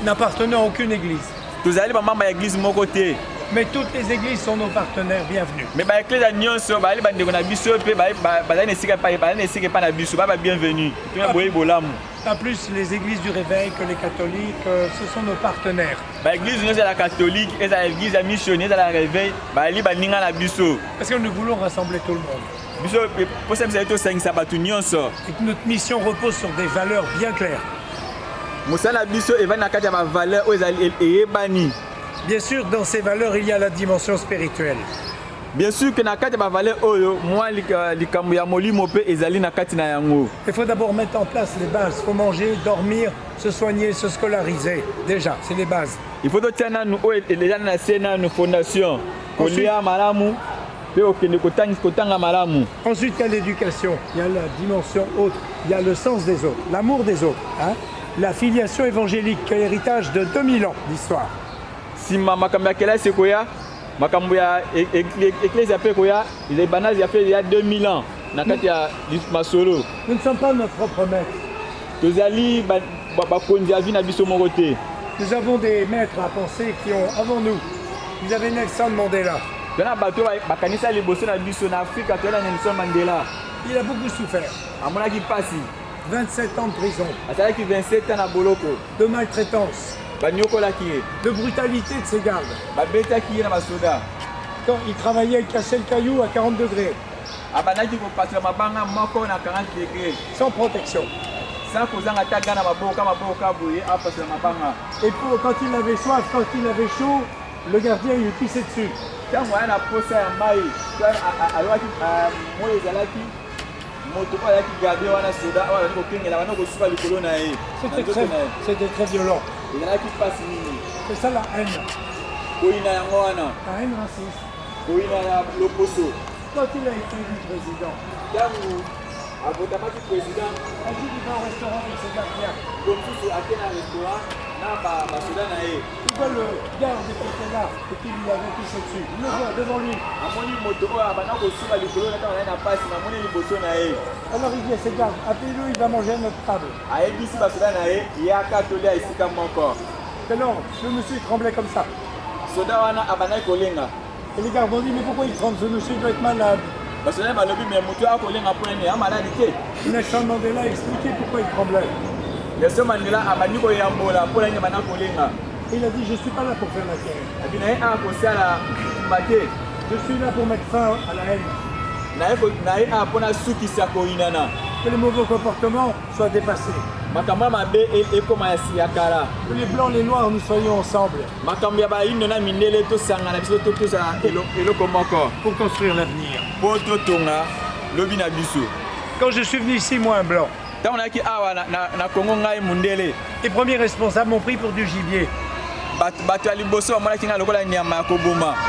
N'appartenant à aucune église. Mais toutes les églises sont nos partenaires bienvenus. Pas plus les églises du réveil que les catholiques, ce sont nos partenaires. Parce que nous voulons rassembler tout le monde. Et que notre mission repose sur des valeurs bien claires. Bien sûr, dans ces valeurs, il y a la dimension spirituelle. Bien sûr que na kati ba valeur oyo moi likambo ya molimo pe ezali na kati na yango. Il faut d'abord mettre en place les bases. Il faut manger, dormir, se soigner, se scolariser. Déjà, c'est les bases. Il faut tena nous déjà na sena nos fondations. Kolia malamu pe okende kotanga malamu. Ensuite, il y a l'éducation, il y a la dimension autre, il y a le sens des autres, l'amour des autres, hein? La filiation évangélique, qui est l'héritage de 2000 ans d'histoire. Si makambo ya kela sekoya makambo ya église pe koya les bananes ya fait il y a 2000 ans na kati ya masolo. Nous ne sommes pas notre propre maître. Tozali ba konzi ya vie na biso moko te. Nous avons des maîtres à penser qui ont avant nous. Vous avez Nelson Mandela. Il a beaucoup souffert. 27 ans de prison. 27 ans de maltraitance. De brutalité de ses gardes. Quand il travaillait, il cassait le caillou à 40 degrés. Sans protection. Et quand il avait soif, quand il avait chaud, le gardien lui pissait dessus. C'était très violent. C'est ça la haine. La haine raciste. Quand il a été élu président, un jour il va au restaurant avec ses gardiens. Il voit le garde qui était là et qui lui avait pissé dessus. Il le voit devant lui. Alors il dit à ses gardes, appelez-le, il va manger à notre table. Alors le monsieur tremblait comme ça. Et les gardes ont dit, mais pourquoi il tremble? Ce monsieur doit être malade. Nelson Mandela a expliqué pourquoi il tremblait. Et il a dit, je ne suis pas là pour faire la guerre. Je suis là pour mettre fin à la haine. Que les mauvais comportements soient dépassés. Que les blancs, les noirs, nous soyons ensemble. Pour construire l'avenir. Quand je suis venu ici, moi un blanc, les premiers responsables m'ont pris pour du gibier.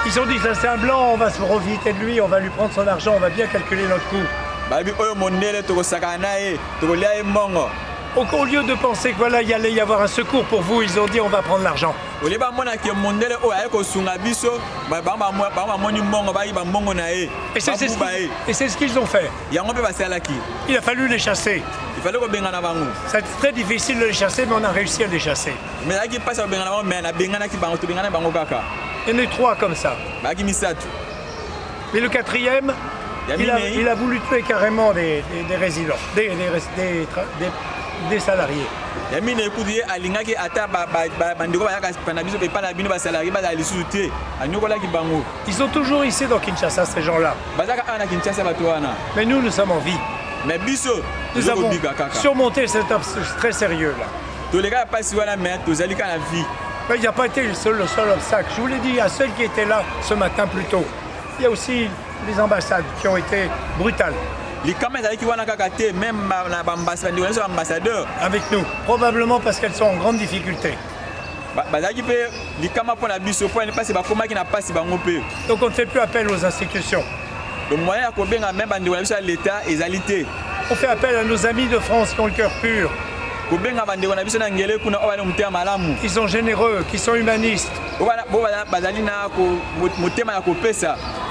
Ils ont dit, ça c'est un blanc, on va se profiter de lui, on va lui prendre son argent, on va bien calculer notre coût. Au lieu de penser que voilà, il allait y avoir un secours pour vous, ils ont dit on va prendre l'argent. Et c'est ce qu'ils ont fait. Il a fallu les chasser. C'est très difficile de les chasser, mais on a réussi à les chasser. Il y en a 3 comme ça. Mais le 4e, il a voulu tuer carrément des résidents, des salariés. Ils sont toujours ici dans Kinshasa, ces gens-là. Mais nous sommes en vie. Nous avons surmonté cet obstacle très sérieux-là. Il n'y a pas été le seul obstacle. Je vous l'ai dit, il y a ceux qui étaient là ce matin plus tôt. Il y a aussi les ambassades qui ont été brutales. Avec nous, probablement parce qu'elles sont en grande difficulté. Donc on ne fait plus appel aux institutions. On fait appel à nos amis de France qui ont le cœur pur. Qui sont généreux, qui sont humanistes.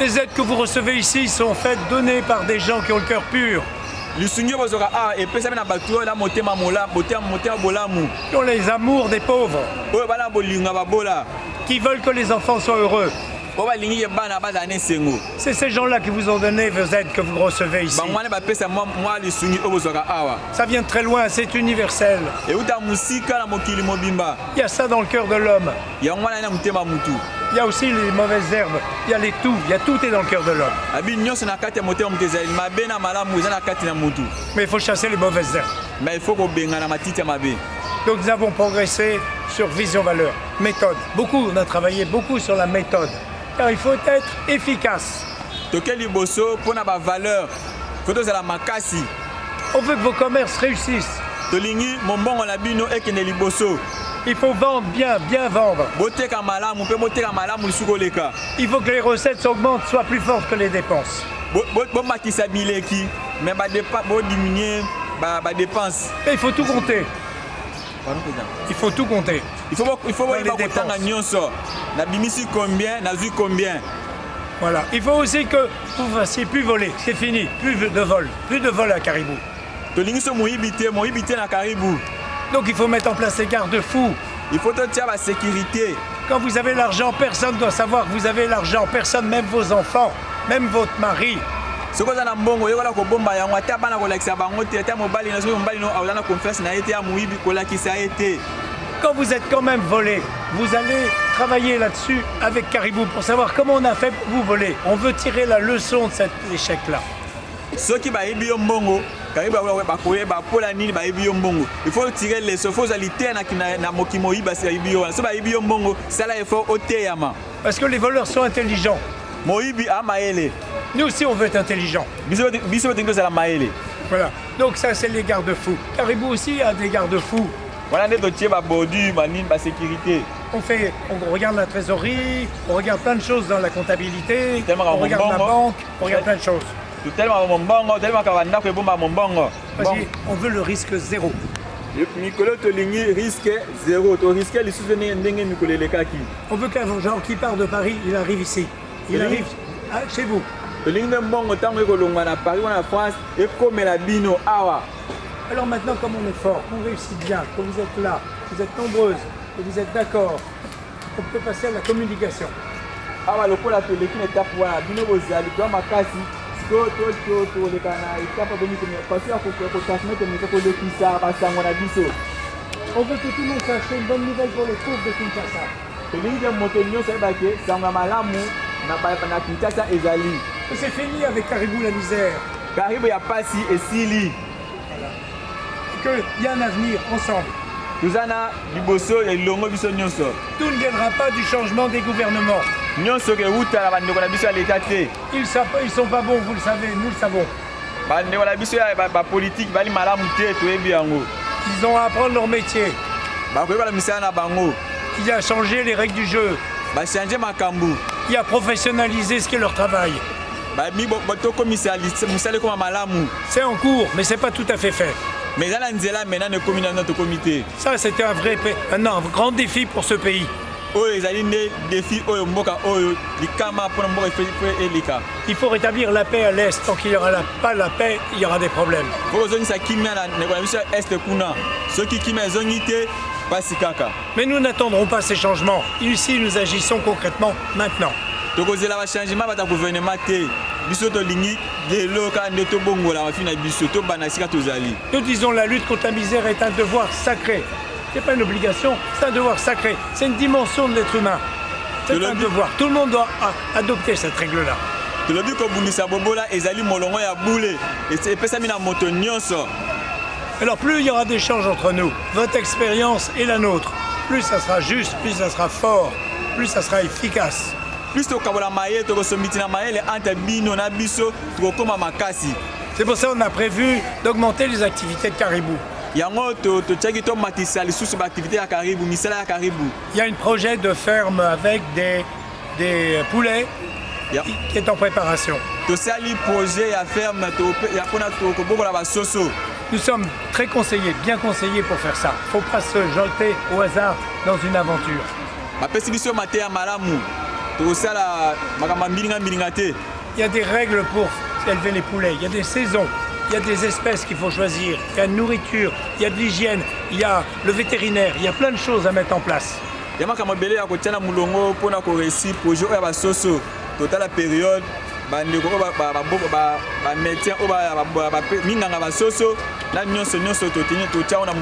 Les aides que vous recevez ici sont faites, données par des gens qui ont le cœur pur. Qui ont les amours des pauvres. Qui veulent que les enfants soient heureux. C'est ces gens-là qui vous ont donné vos aides que vous recevez ici. Ça vient de très loin, c'est universel. Il y a ça dans le cœur de l'homme. Il y a aussi les mauvaises herbes, il y a tout est dans le cœur de l'homme. Mais il faut chasser les mauvaises herbes. Donc nous avons progressé sur vision valeur, méthode. On a travaillé beaucoup sur la méthode. Car il faut être efficace. On veut que vos commerces réussissent. Il faut vendre bien vendre. Il faut que les recettes s'augmentent, soient plus fortes que les dépenses. Mais il faut tout compter. Il faut tout compter. Il faut les dépenses. Voilà. Il faut aussi que vous ne fassiez plus voler. C'est fini. Plus de vol. Plus de vol à Caribou. Donc il faut mettre en place des garde-fous. Il faut la sécurité. Quand vous avez l'argent, personne ne doit savoir que vous avez l'argent. Personne, même vos enfants, même votre mari. Quand vous êtes quand même volé, vous allez travailler là-dessus avec Caribou pour savoir comment on a fait pour vous voler. On veut tirer la leçon de cet échec-là. Il faut tirer les parce que les voleurs sont intelligents. Nous aussi on veut être intelligents. Voilà. Donc ça c'est les garde-fous. Caribou aussi a des garde-fous. On regarde la trésorerie, on regarde plein de choses dans la comptabilité, on regarde la banque, on regarde plein de choses. On veut le risque zéro. On veut qu'un genre qui part de Paris, il arrive ici. Il arrive chez vous. Alors maintenant, comme on est fort, on réussit bien, que vous êtes là, vous êtes nombreuses, que vous êtes d'accord, on peut passer à la communication. On veut que tout le monde sache une bonne nouvelle pour les pauvres de Kinshasa. C'est fini avec Caribou la misère. Qu'il y a un avenir ensemble. Tout ne viendra pas du changement des gouvernements. Ils ne sont pas bons, vous le savez, nous le savons. Ils ont à apprendre leur métier. Il a changé les règles du jeu. Il a professionnalisé ce qu'est leur travail. C'est en cours, mais ce n'est pas tout à fait fait. Ça, c'était un grand défi pour ce pays. Il faut rétablir la paix à l'Est. Tant qu'il n'y aura pas la paix, il y aura des problèmes. Mais nous n'attendrons pas ces changements. Ici, nous agissons concrètement maintenant. Nous disons la lutte contre la misère est un devoir sacré. Ce n'est pas une obligation, c'est un devoir sacré. C'est une dimension de l'être humain. C'est un devoir. Tout le monde doit adopter cette règle-là. Alors plus il y aura d'échanges entre nous, votre expérience et la nôtre, plus ça sera juste, plus ça sera fort, plus ça sera efficace. C'est pour ça qu'on a prévu d'augmenter les activités de Caribou. Il y a un projet de ferme avec des poulets qui est en préparation. Nous sommes très conseillés, bien conseillés pour faire ça. Il ne faut pas se jeter au hasard dans une aventure. Il y a des règles pour élever les poulets, il y a des saisons. il y a des espèces qu'il faut choisir, il y a la nourriture, il y a de l'hygiène, il y a le vétérinaire, il y a plein de choses à mettre en place. Il y a makambo belé ya kotia na mulongo pona ko réussir projet oya ba soso total la période ba ndeko ba médecin o ba minganga ba soso na nyonso totia na